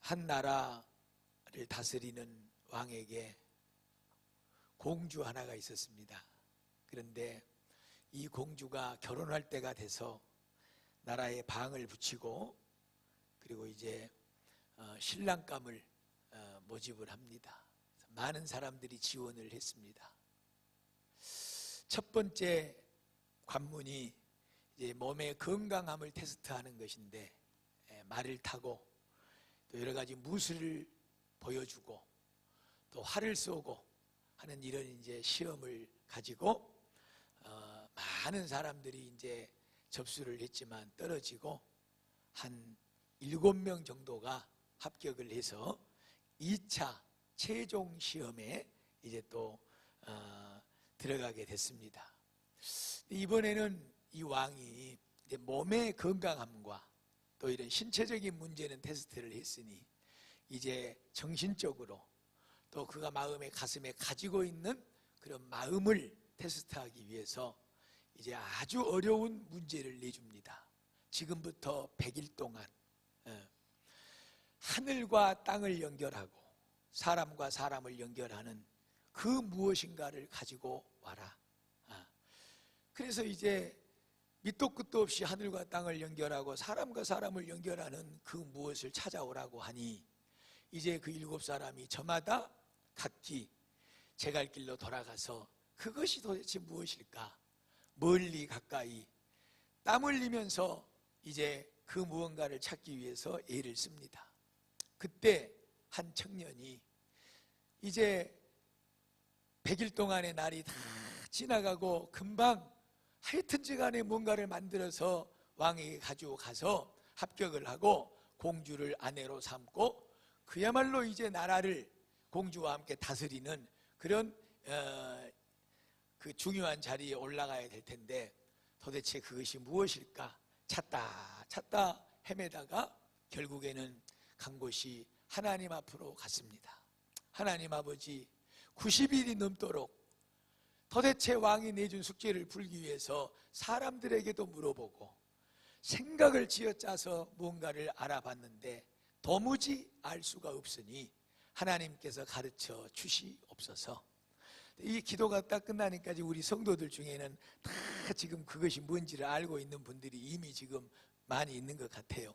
한 나라를 다스리는 왕에게 공주 하나가 있었습니다. 그런데 이 공주가 결혼할 때가 돼서 나라에 방을 붙이고 그리고 이제 신랑감을 모집을 합니다. 많은 사람들이 지원을 했습니다. 첫 번째 관문이 이제 몸의 건강함을 테스트하는 것인데, 말을 타고 또 여러 가지 무술을 보여주고 또 활을 쏘고 하는 이런 이제 시험을 가지고 많은 사람들이 이제 접수를 했지만 떨어지고 한 7명 정도가 합격을 해서 2차 최종 시험에 이제 또 들어가게 됐습니다. 이번에는 이 왕이 이제 몸의 건강함과 또 이런 신체적인 문제는 테스트를 했으니 이제 정신적으로 또 그가 마음에 가슴에 가지고 있는 그런 마음을 테스트하기 위해서 이제 아주 어려운 문제를 내줍니다. 지금부터 100일 동안 하늘과 땅을 연결하고 사람과 사람을 연결하는 그 무엇인가를 가지고 와라. 그래서 이제 밑도 끝도 없이 하늘과 땅을 연결하고 사람과 사람을 연결하는 그 무엇을 찾아오라고 하니 이제 그 7사람이 저마다 각기 제 갈 길로 돌아가서 그것이 도대체 무엇일까? 멀리 가까이 땀 흘리면서 이제 그 무언가를 찾기 위해서 애를 씁니다. 그때 한 청년이 이제 100일 동안의 날이 다 지나가고 금방 하여튼지 간에 뭔가를 만들어서 왕에게 가지고 가서 합격을 하고 공주를 아내로 삼고 그야말로 이제 나라를 공주와 함께 다스리는 그런 그 중요한 자리에 올라가야 될 텐데 도대체 그것이 무엇일까 찾다 헤매다가 결국에는 간 곳이 하나님 앞으로 갔습니다. 하나님 아버지, 90일이 넘도록 도대체 왕이 내준 숙제를 풀기 위해서 사람들에게도 물어보고 생각을 쥐어짜서 무언가를 알아봤는데 도무지 알 수가 없으니 하나님께서 가르쳐 주시옵소서. 이 기도가 딱 끝나니까 우리 성도들 중에는 다 지금 그것이 뭔지를 알고 있는 분들이 이미 지금 많이 있는 것 같아요.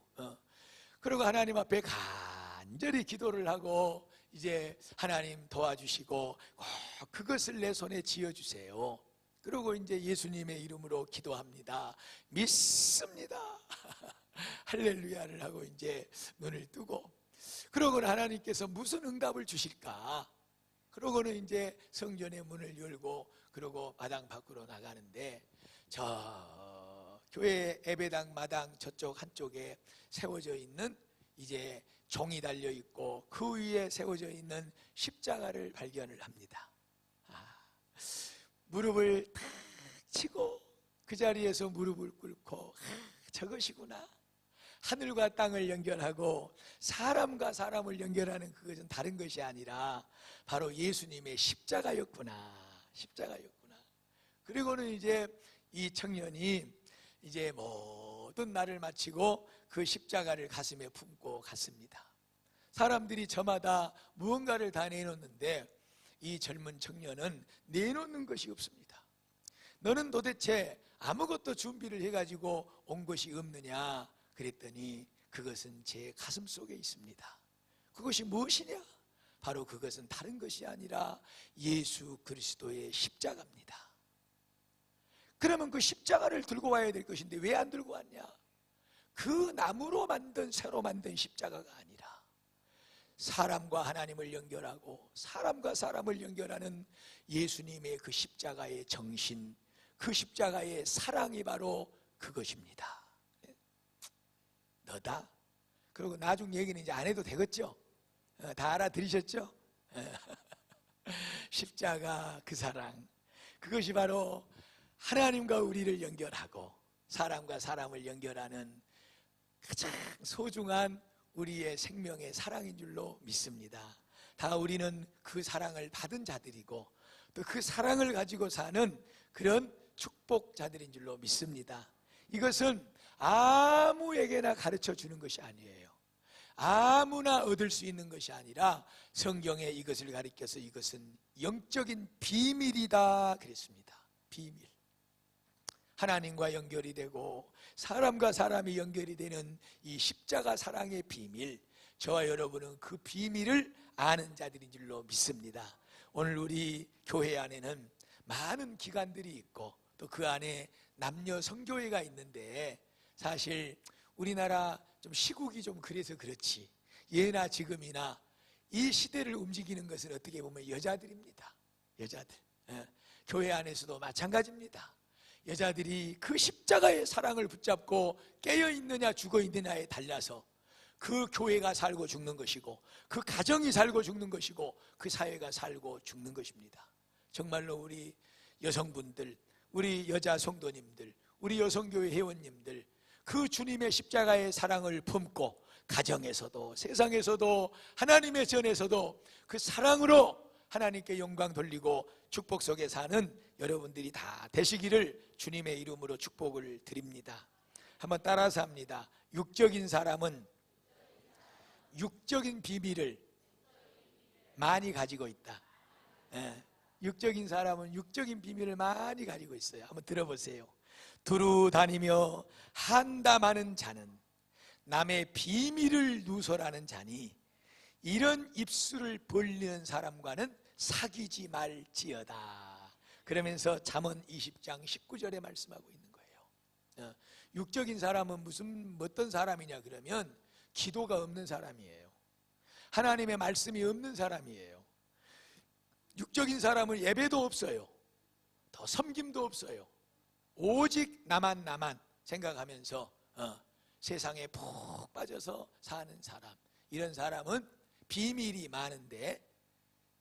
그리고 하나님 앞에 간절히 기도를 하고 이제 하나님 도와주시고 꼭 그것을 내 손에 쥐어주세요. 그리고 이제 예수님의 이름으로 기도합니다. 믿습니다. 할렐루야를 하고 이제 눈을 뜨고 그러고는 하나님께서 무슨 응답을 주실까? 그러고는 이제 성전의 문을 열고 그러고 마당 밖으로 나가는데 저 교회 예배당 마당 저쪽 한쪽에 세워져 있는 이제 종이 달려 있고 그 위에 세워져 있는 십자가를 발견을 합니다. 무릎을 탁 치고 그 자리에서 무릎을 꿇고 저것이구나. 하늘과 땅을 연결하고 사람과 사람을 연결하는 그것은 다른 것이 아니라 바로 예수님의 십자가였구나. 십자가였구나. 그리고는 이제 이 청년이 이제 모든 날을 마치고 그 십자가를 가슴에 품고 갔습니다. 사람들이 저마다 무언가를 다 내놓는데 이 젊은 청년은 내놓는 것이 없습니다. 너는 도대체 아무것도 준비를 해가지고 온 것이 없느냐? 그랬더니 그것은 제 가슴 속에 있습니다. 그것이 무엇이냐? 바로 그것은 다른 것이 아니라 예수 그리스도의 십자가입니다. 그러면 그 십자가를 들고 와야 될 것인데 왜 안 들고 왔냐? 그 나무로 만든 새로 만든 십자가가 아니라 사람과 하나님을 연결하고 사람과 사람을 연결하는 예수님의 그 십자가의 정신, 그 십자가의 사랑이 바로 그것입니다. 너다. 그리고 나중 얘기는 이제 안 해도 되겠죠? 다 알아들으셨죠? 십자가 그 사랑, 그것이 바로 하나님과 우리를 연결하고 사람과 사람을 연결하는 가장 소중한 우리의 생명의 사랑인 줄로 믿습니다. 다 우리는 그 사랑을 받은 자들이고 또 그 사랑을 가지고 사는 그런 축복자들인 줄로 믿습니다. 이것은 아무에게나 가르쳐 주는 것이 아니에요. 아무나 얻을 수 있는 것이 아니라 성경에 이것을 가리켜서 이것은 영적인 비밀이다 그랬습니다. 비밀. 하나님과 연결이 되고 사람과 사람이 연결이 되는 이 십자가 사랑의 비밀, 저와 여러분은 그 비밀을 아는 자들인 줄로 믿습니다. 오늘 우리 교회 안에는 많은 기관들이 있고 또 그 안에 남녀 성교회가 있는데, 사실 우리나라 좀 시국이 좀 그래서 그렇지 예나 지금이나 이 시대를 움직이는 것은 어떻게 보면 여자들입니다. 여자들. 교회 안에서도 마찬가지입니다. 여자들이 그 십자가의 사랑을 붙잡고 깨어있느냐 죽어있느냐에 달라서 그 교회가 살고 죽는 것이고, 그 가정이 살고 죽는 것이고, 그 사회가 살고 죽는 것입니다. 정말로 우리 여성분들, 우리 여자 성도님들, 우리 여성교회 회원님들, 그 주님의 십자가의 사랑을 품고 가정에서도 세상에서도 하나님의 전에서도 그 사랑으로 하나님께 영광 돌리고 축복 속에 사는 여러분들이 다 되시기를 주님의 이름으로 축복을 드립니다. 한번 따라서 합니다. 육적인 사람은 육적인 비밀을 많이 가지고 있다. 육적인 사람은 육적인 비밀을 많이 가지고 있어요. 한번 들어보세요. 두루 다니며 한담하는 자는 남의 비밀을 누설하는 자니 이런 입술을 벌리는 사람과는 사귀지 말지어다. 그러면서 잠언 20장 19절에 말씀하고 있는 거예요. 육적인 사람은 어떤 사람이냐 그러면 기도가 없는 사람이에요. 하나님의 말씀이 없는 사람이에요. 육적인 사람은 예배도 없어요. 더 섬김도 없어요. 오직 나만 생각하면서 세상에 푹 빠져서 사는 사람, 이런 사람은 비밀이 많은데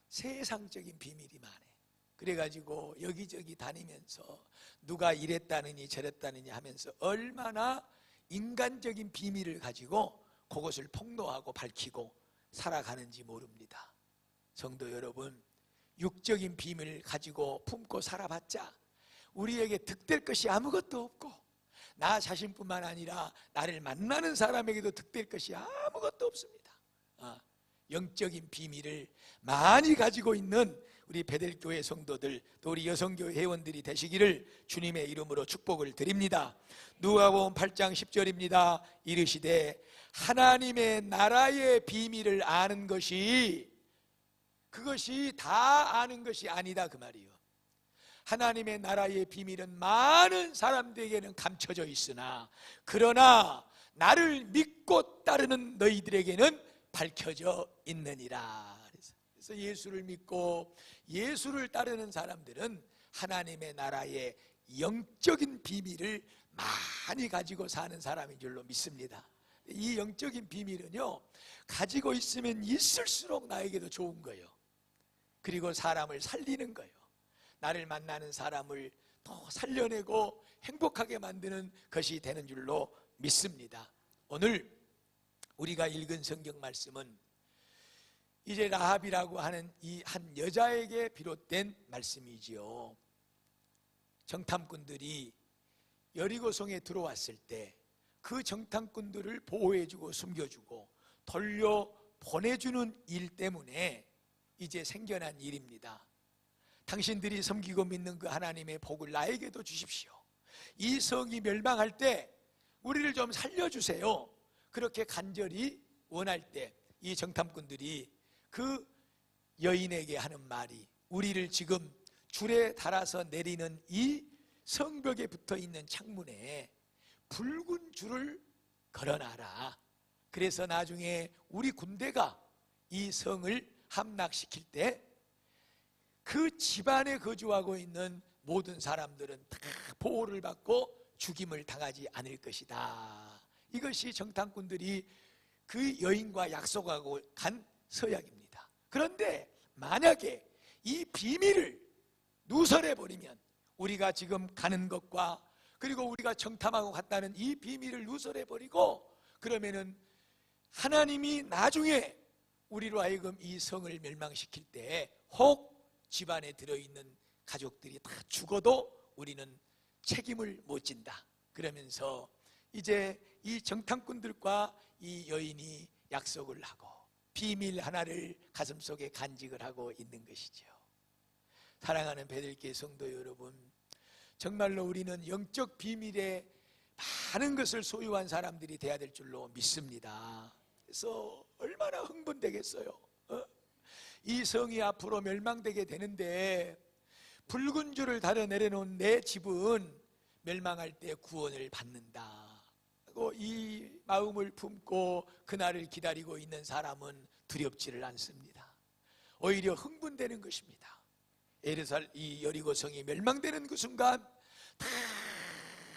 세상적인 비밀이 많아요. 그래가지고 여기저기 다니면서 누가 이랬다느니 저랬다느니 하면서 얼마나 인간적인 비밀을 가지고 그것을 폭로하고 밝히고 살아가는지 모릅니다. 성도 여러분, 육적인 비밀을 가지고 품고 살아봤자 우리에게 득될 것이 아무것도 없고, 나 자신뿐만 아니라 나를 만나는 사람에게도 득될 것이 아무것도 없습니다. 영적인 비밀을 많이 가지고 있는 우리 베델교회 성도들, 또 우리 여성교회 회원들이 되시기를 주님의 이름으로 축복을 드립니다. 누가복음 8장 10절입니다. 이르시되 하나님의 나라의 비밀을 아는 것이, 그것이 다 아는 것이 아니다 그 말이에요. 하나님의 나라의 비밀은 많은 사람들에게는 감춰져 있으나 그러나 나를 믿고 따르는 너희들에게는 밝혀져 있느니라. 그래서 예수를 믿고 예수를 따르는 사람들은 하나님의 나라의 영적인 비밀을 많이 가지고 사는 사람인 줄로 믿습니다. 이 영적인 비밀은요, 가지고 있으면 있을수록 나에게도 좋은 거예요. 그리고 사람을 살리는 거예요. 나를 만나는 사람을 더 살려내고 행복하게 만드는 것이 되는 줄로 믿습니다. 오늘 우리가 읽은 성경 말씀은 이제 라합이라고 하는 이 한 여자에게 비롯된 말씀이지요. 정탐꾼들이 여리고성에 들어왔을 때 그 정탐꾼들을 보호해주고 숨겨주고 돌려 보내주는 일 때문에 이제 생겨난 일입니다. 당신들이 섬기고 믿는 그 하나님의 복을 나에게도 주십시오. 이 성이 멸망할 때 우리를 좀 살려주세요. 그렇게 간절히 원할 때 이 정탐꾼들이 그 여인에게 하는 말이, 우리를 지금 줄에 달아서 내리는 이 성벽에 붙어있는 창문에 붉은 줄을 걸어놔라. 그래서 나중에 우리 군대가 이 성을 함락시킬 때 그 집안에 거주하고 있는 모든 사람들은 다 보호를 받고 죽임을 당하지 않을 것이다. 이것이 정탐꾼들이 그 여인과 약속하고 간 서약입니다. 그런데 만약에 이 비밀을 누설해버리면, 우리가 지금 가는 것과 그리고 우리가 정탐하고 갔다는 이 비밀을 누설해버리고 그러면은 하나님이 나중에 우리로 하여금 이 성을 멸망시킬 때 혹 집안에 들어있는 가족들이 다 죽어도 우리는 책임을 못 진다. 그러면서 이제 이 정탐꾼들과 이 여인이 약속을 하고 비밀 하나를 가슴속에 간직을 하고 있는 것이죠. 사랑하는 베들기의 성도 여러분, 정말로 우리는 영적 비밀에 많은 것을 소유한 사람들이 돼야 될 줄로 믿습니다. 그래서 얼마나 흥분되겠어요. 이 성이 앞으로 멸망되게 되는데 붉은 줄을 달아 내려놓은 내 집은 멸망할 때 구원을 받는다. 이 마음을 품고 그날을 기다리고 있는 사람은 두렵지를 않습니다. 오히려 흥분되는 것입니다. 이 여리고성이 멸망되는 그 순간 다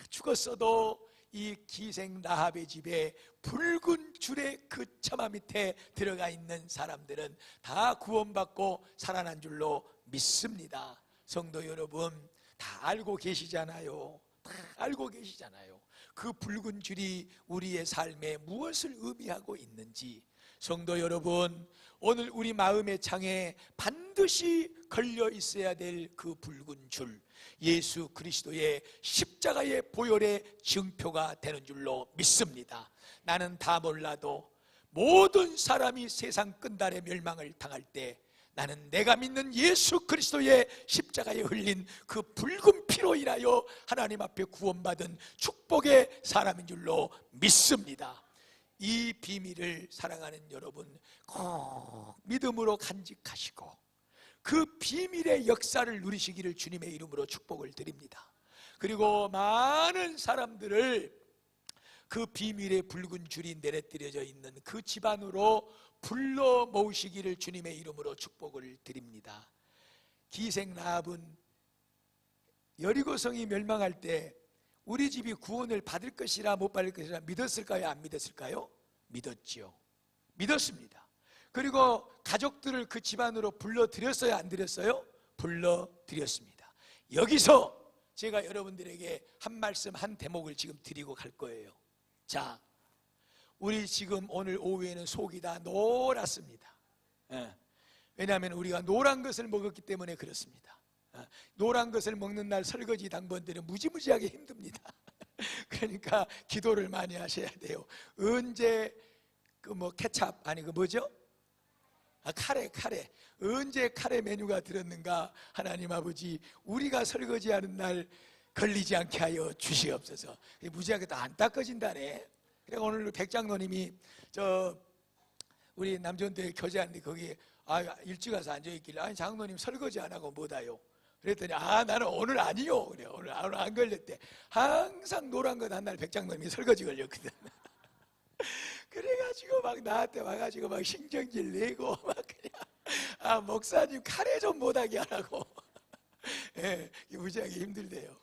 죽었어도 이 기생 라합의 집에 붉은 줄의 그 처마 밑에 들어가 있는 사람들은 다 구원받고 살아난 줄로 믿습니다. 성도 여러분, 다 알고 계시잖아요. 다 알고 계시잖아요. 그 붉은 줄이 우리의 삶에 무엇을 의미하고 있는지. 성도 여러분, 오늘 우리 마음의 창에 반드시 걸려 있어야 될 그 붉은 줄, 예수 그리스도의 십자가의 보혈의 증표가 되는 줄로 믿습니다. 나는 다 몰라도 모든 사람이 세상 끝날에 멸망을 당할 때 나는 내가 믿는 예수 그리스도의 십자가에 흘린 그 붉은 피로 인하여 하나님 앞에 구원받은 축복의 사람인 줄로 믿습니다. 이 비밀을 사랑하는 여러분 꼭 믿음으로 간직하시고 그 비밀의 역사를 누리시기를 주님의 이름으로 축복을 드립니다. 그리고 많은 사람들을 그 비밀의 붉은 줄이 내려뜨려져 있는 그 집안으로 불러 모으시기를 주님의 이름으로 축복을 드립니다. 기생 라합은 여리고성이 멸망할 때 우리 집이 구원을 받을 것이라 못 받을 것이라 믿었을까요? 안 믿었을까요? 믿었지요. 믿었습니다. 그리고 가족들을 그 집안으로 불러들였어요? 안 드렸어요? 불러드렸습니다. 여기서 제가 여러분들에게 한 말씀, 한 대목을 지금 드리고 갈 거예요. 자, 우리 지금 오늘 오후에는 속이 다 노랗습니다. 왜냐하면 우리가 노란 것을 먹었기 때문에 그렇습니다. 노란 것을 먹는 날 설거지 당번들은 무지무지하게 힘듭니다. 그러니까 기도를 많이 하셔야 돼요. 언제 케찹 아니 뭐죠? 카레 언제 카레 메뉴가 들었는가. 하나님 아버지, 우리가 설거지하는 날 걸리지 않게 하여 주시옵소서. 무지하게 또 안 닦아진다네. 그래서 오늘 백장로님이 우리 남전도에 교제하는데 거기 일찍 와서 앉아있길래 아니 장로님 설거지 안 하고 뭐다요? 그랬더니 나는 오늘 아니요. 그래 오늘 안 걸렸대. 항상 노란 것 한 날 백장로님이 설거지 걸렸거든. 그래가지고 막 나한테 와가지고 막 신경질 내고 막 그냥 목사님 카레 좀 못하게 하라고. 예, 무지하게 힘들대요.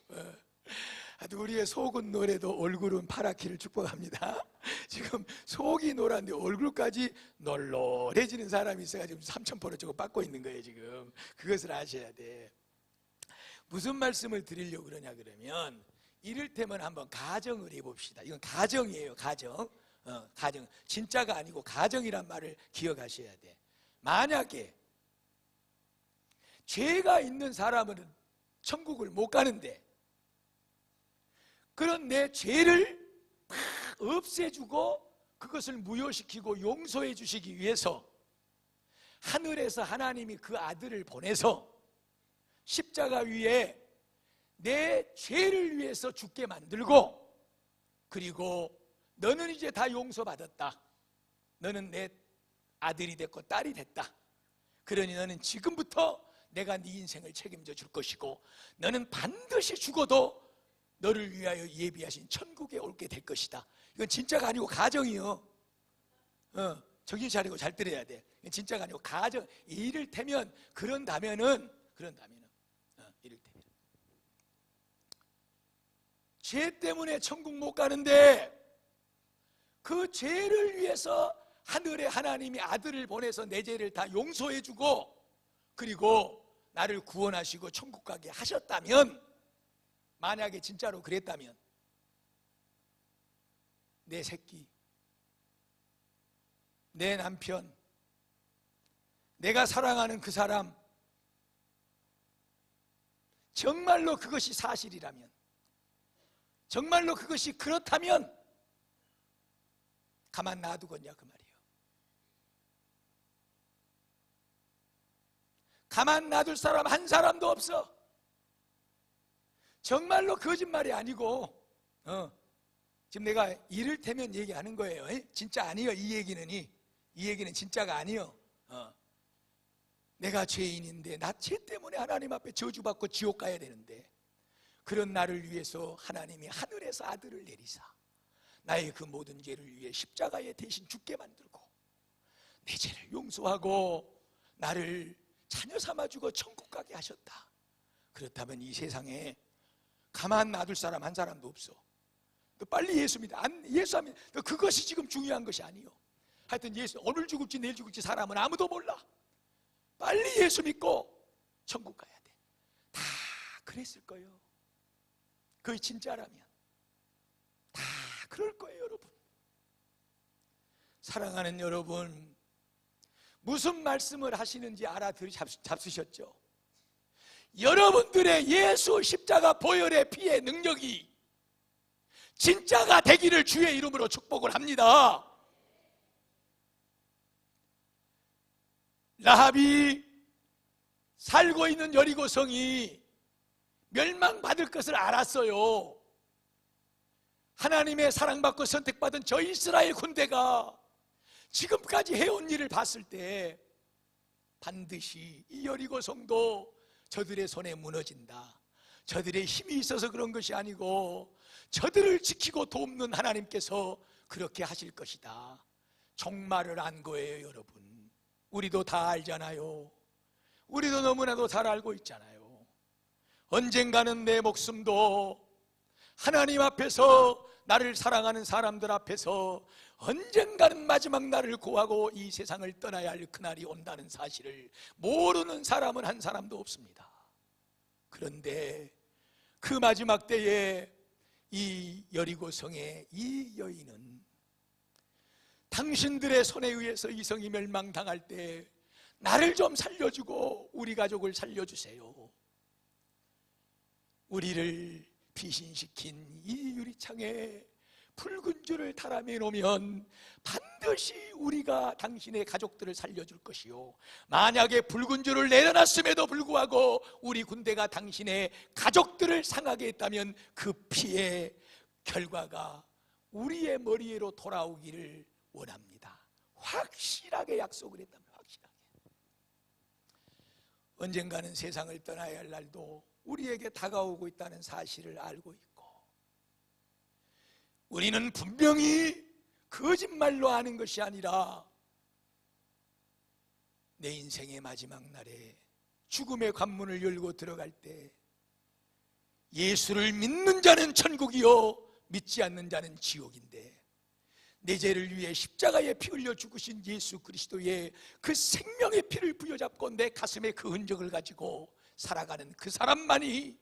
우리의 속은 노래도 얼굴은 파랗기를 축복합니다. 지금 속이 노란데 얼굴까지 널널해지는 사람이 있어가지고 3,000%를 조금 받고 있는 거예요. 지금 그것을 아셔야 돼. 무슨 말씀을 드리려고 그러냐 그러면 이를테면 한번 가정을 해봅시다. 이건 가정이에요. 가정. 가정. 진짜가 아니고 가정이란 말을 기억하셔야 돼. 만약에 죄가 있는 사람은 천국을 못 가는데 그런 내 죄를 없애주고 그것을 무효시키고 용서해 주시기 위해서 하늘에서 하나님이 그 아들을 보내서 십자가 위에 내 죄를 위해서 죽게 만들고, 그리고 너는 이제 다 용서받았다. 너는 내 아들이 됐고 딸이 됐다. 그러니 너는 지금부터 내가 네 인생을 책임져 줄 것이고 너는 반드시 죽어도 너를 위하여 예비하신 천국에 올게 될 것이다. 이건 진짜가 아니고 가정이요. 정신 차리고 잘 들어야 돼. 이건 진짜가 아니고 가정. 이를테면 그런다면은 이를테면 죄 때문에 천국 못 가는데 그 죄를 위해서 하늘에 하나님이 아들을 보내서 내 죄를 다 용서해 주고 그리고 나를 구원하시고 천국 가게 하셨다면, 만약에 진짜로 그랬다면 내 새끼, 내 남편, 내가 사랑하는 그 사람, 정말로 그것이 사실이라면, 정말로 그것이 그렇다면 가만 놔두겠냐 그 말이에요. 가만 놔둘 사람 한 사람도 없어. 정말로 거짓말이 아니고 지금 내가 이를테면 얘기하는 거예요. 진짜 아니요. 이 얘기는 진짜가 아니요. 내가 죄인인데 나 죄 때문에 하나님 앞에 저주받고 지옥 가야 되는데, 그런 나를 위해서 하나님이 하늘에서 아들을 내리사 나의 그 모든 죄를 위해 십자가에 대신 죽게 만들고 내 죄를 용서하고 나를 자녀 삼아주고 천국 가게 하셨다. 그렇다면 이 세상에 가만 놔둘 사람 한 사람도 없어. 너 빨리 예수 믿어. 예수 하면 그것이 지금 중요한 것이 아니요. 하여튼 예수, 오늘 죽을지 내일 죽을지 사람은 아무도 몰라. 빨리 예수 믿고 천국 가야 돼. 다 그랬을 거예요. 그게 진짜라면 다 그럴 거예요. 여러분, 사랑하는 여러분, 무슨 말씀을 하시는지 잡수셨죠? 여러분들의 예수 십자가 보혈의 피의 능력이 진짜가 되기를 주의 이름으로 축복을 합니다. 라합이 살고 있는 여리고성이 멸망받을 것을 알았어요. 하나님의 사랑받고 선택받은 저 이스라엘 군대가 지금까지 해온 일을 봤을 때 반드시 이 여리고성도 저들의 손에 무너진다. 저들의 힘이 있어서 그런 것이 아니고 저들을 지키고 돕는 하나님께서 그렇게 하실 것이다. 종말을 안 거예요. 여러분, 우리도 다 알잖아요. 우리도 너무나도 잘 알고 있잖아요. 언젠가는 내 목숨도 하나님 앞에서, 나를 사랑하는 사람들 앞에서 언젠가는 마지막 날을 구하고 이 세상을 떠나야 할 그날이 온다는 사실을 모르는 사람은 한 사람도 없습니다. 그런데 그 마지막 때에 이 여리고성의 이 여인은 당신들의 손에 의해서 이 성이 멸망당할 때 나를 좀 살려주고 우리 가족을 살려주세요. 우리를 피신시킨 이 유리창에 붉은 줄을 달아매 놓으면 반드시 우리가 당신의 가족들을 살려줄 것이요, 만약에 붉은 줄을 내려놨음에도 불구하고 우리 군대가 당신의 가족들을 상하게 했다면 그 피의 결과가 우리의 머리에로 돌아오기를 원합니다. 확실하게 약속을 했다면, 확실하게. 언젠가는 세상을 떠나야 할 날도 우리에게 다가오고 있다는 사실을 알고 있고, 우리는 분명히 거짓말로 하는 것이 아니라 내 인생의 마지막 날에 죽음의 관문을 열고 들어갈 때 예수를 믿는 자는 천국이요 믿지 않는 자는 지옥인데, 내 죄를 위해 십자가에 피 흘려 죽으신 예수 그리스도의 그 생명의 피를 부여잡고 내 가슴에 그 흔적을 가지고 살아가는 그 사람만이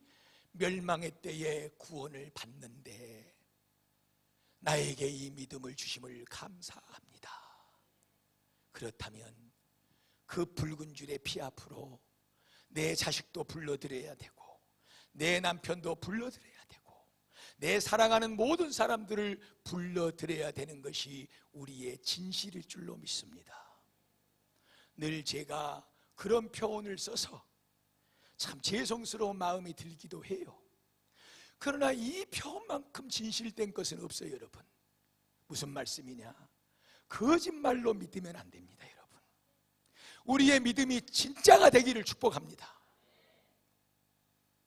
멸망의 때에 구원을 받는데, 나에게 이 믿음을 주심을 감사합니다. 그렇다면 그 붉은 줄의 피 앞으로 내 자식도 불러드려야 되고, 내 남편도 불러드려야 되고, 내 사랑하는 모든 사람들을 불러드려야 되는 것이 우리의 진실일 줄로 믿습니다. 늘 제가 그런 표현을 써서 참 죄송스러운 마음이 들기도 해요. 그러나 이 표현만큼 진실된 것은 없어요. 여러분, 무슨 말씀이냐? 거짓말로 믿으면 안 됩니다. 여러분, 우리의 믿음이 진짜가 되기를 축복합니다.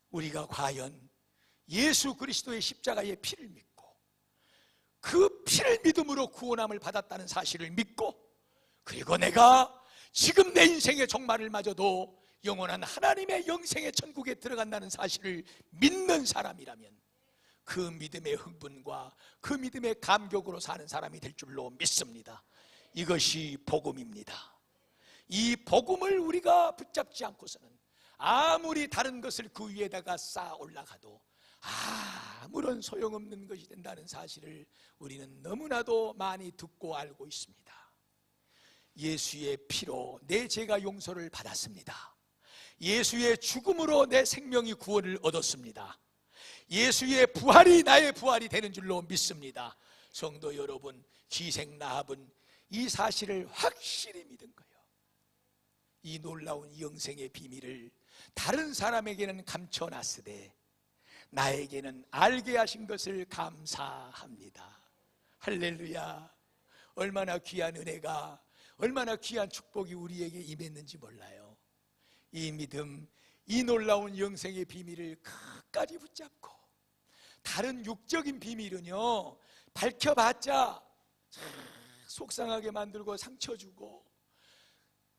우리가 과연 예수 그리스도의 십자가의 피를 믿고 그 피를 믿음으로 구원함을 받았다는 사실을 믿고, 그리고 내가 지금 내 인생의 종말을 맞아도 영원한 하나님의 영생의 천국에 들어간다는 사실을 믿는 사람이라면 그 믿음의 흥분과 그 믿음의 감격으로 사는 사람이 될 줄로 믿습니다. 이것이 복음입니다. 이 복음을 우리가 붙잡지 않고서는 아무리 다른 것을 그 위에다가 쌓아 올라가도 아무런 소용없는 것이 된다는 사실을 우리는 너무나도 많이 듣고 알고 있습니다. 예수의 피로 내 죄가 용서를 받았습니다. 예수의 죽음으로 내 생명이 구원을 얻었습니다. 예수의 부활이 나의 부활이 되는 줄로 믿습니다. 성도 여러분, 기생 라합은 이 사실을 확실히 믿은 거예요. 이 놀라운 영생의 비밀을 다른 사람에게는 감춰놨으되 나에게는 알게 하신 것을 감사합니다. 할렐루야. 얼마나 귀한 은혜가, 얼마나 귀한 축복이 우리에게 임했는지 몰라요. 이 믿음, 이 놀라운 영생의 비밀을 끝까지 붙잡고, 다른 육적인 비밀은요 밝혀봤자 속상하게 만들고 상처 주고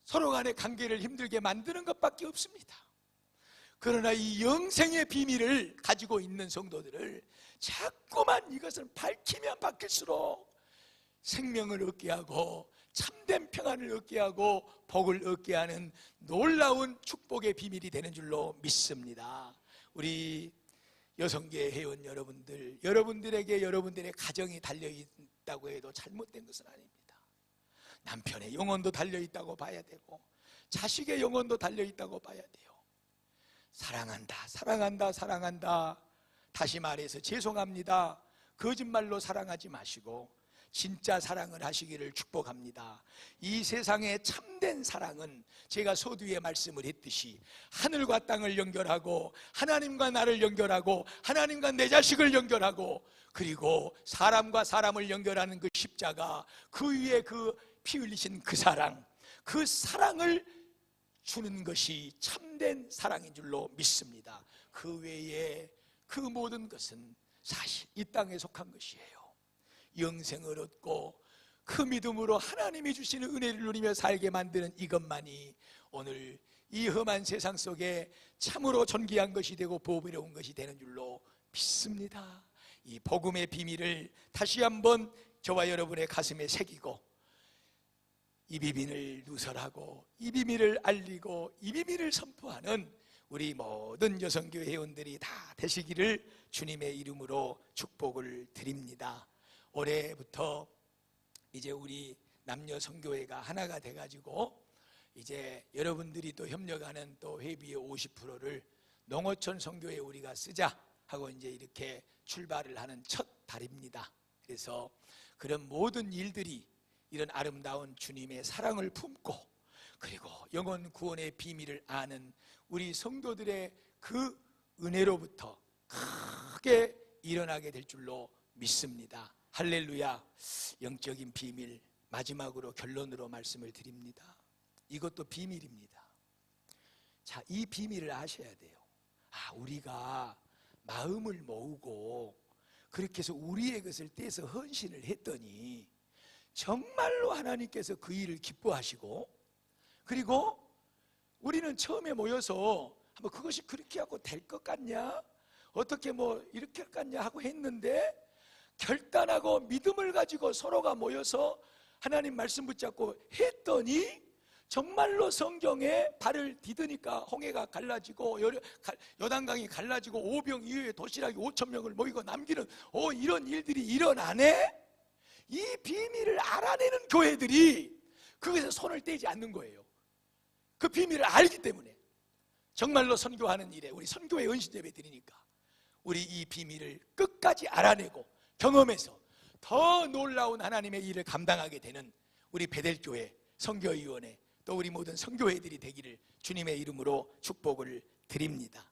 서로 간의 관계를 힘들게 만드는 것밖에 없습니다. 그러나 이 영생의 비밀을 가지고 있는 성도들을 자꾸만 이것을 밝히면 밝힐수록 생명을 얻게 하고 참된 평안을 얻게 하고 복을 얻게 하는 놀라운 축복의 비밀이 되는 줄로 믿습니다. 우리 여성계 회원 여러분들, 여러분들에게 여러분들의 가정이 달려있다고 해도 잘못된 것은 아닙니다. 남편의 영혼도 달려있다고 봐야 되고 자식의 영혼도 달려있다고 봐야 돼요. 사랑한다, 사랑한다, 사랑한다. 다시 말해서 죄송합니다. 거짓말로 사랑하지 마시고 진짜 사랑을 하시기를 축복합니다. 이 세상의 참된 사랑은 제가 서두에 말씀을 했듯이 하늘과 땅을 연결하고 하나님과 나를 연결하고 하나님과 내 자식을 연결하고 그리고 사람과 사람을 연결하는 그 십자가, 그 위에 그 피 흘리신 그 사랑, 그 사랑을 주는 것이 참된 사랑인 줄로 믿습니다. 그 외에 그 모든 것은 사실 이 땅에 속한 것이에요. 영생을 얻고 그 믿음으로 하나님이 주시는 은혜를 누리며 살게 만드는 이것만이 오늘 이 험한 세상 속에 참으로 존귀한 것이 되고 보배로운 것이 되는 줄로 믿습니다. 이 복음의 비밀을 다시 한번 저와 여러분의 가슴에 새기고 이 비밀을 누설하고 이 비밀을 알리고 이 비밀을 선포하는 우리 모든 여성교회 회원들이 다 되시기를 주님의 이름으로 축복을 드립니다. 올해부터 이제 우리 남녀 선교회가 하나가 돼가지고 이제 여러분들이 또 협력하는 또 회비의 50%를 농어촌 선교회에 우리가 쓰자 하고 이제 이렇게 출발을 하는 첫 달입니다. 그래서 그런 모든 일들이 이런 아름다운 주님의 사랑을 품고 그리고 영혼 구원의 비밀을 아는 우리 성도들의 그 은혜로부터 크게 일어나게 될 줄로 믿습니다. 할렐루야. 영적인 비밀, 마지막으로 결론으로 말씀을 드립니다. 이것도 비밀입니다. 자, 이 비밀을 아셔야 돼요. 우리가 마음을 모으고 그렇게 해서 우리의 것을 떼서 헌신을 했더니 정말로 하나님께서 그 일을 기뻐하시고, 그리고 우리는 처음에 모여서 한번 그것이 그렇게 하고 될 것 같냐, 어떻게 뭐 이렇게 할 것 같냐 하고 했는데 결단하고 믿음을 가지고 서로가 모여서 하나님 말씀 붙잡고 했더니 정말로 성경에 발을 디드니까 홍해가 갈라지고 요단강이 갈라지고 오병 이후에 도시락이 5,000명을 모이고 남기는 이런 일들이 일어나네. 이 비밀을 알아내는 교회들이 그것에 손을 떼지 않는 거예요. 그 비밀을 알기 때문에 정말로 선교하는 일에 우리 선교회 은신예배 드리니까 우리 이 비밀을 끝까지 알아내고 경험해서 더 놀라운 하나님의 일을 감당하게 되는 우리 베델교회 선교위원회 또 우리 모든 선교회들이 되기를 주님의 이름으로 축복을 드립니다.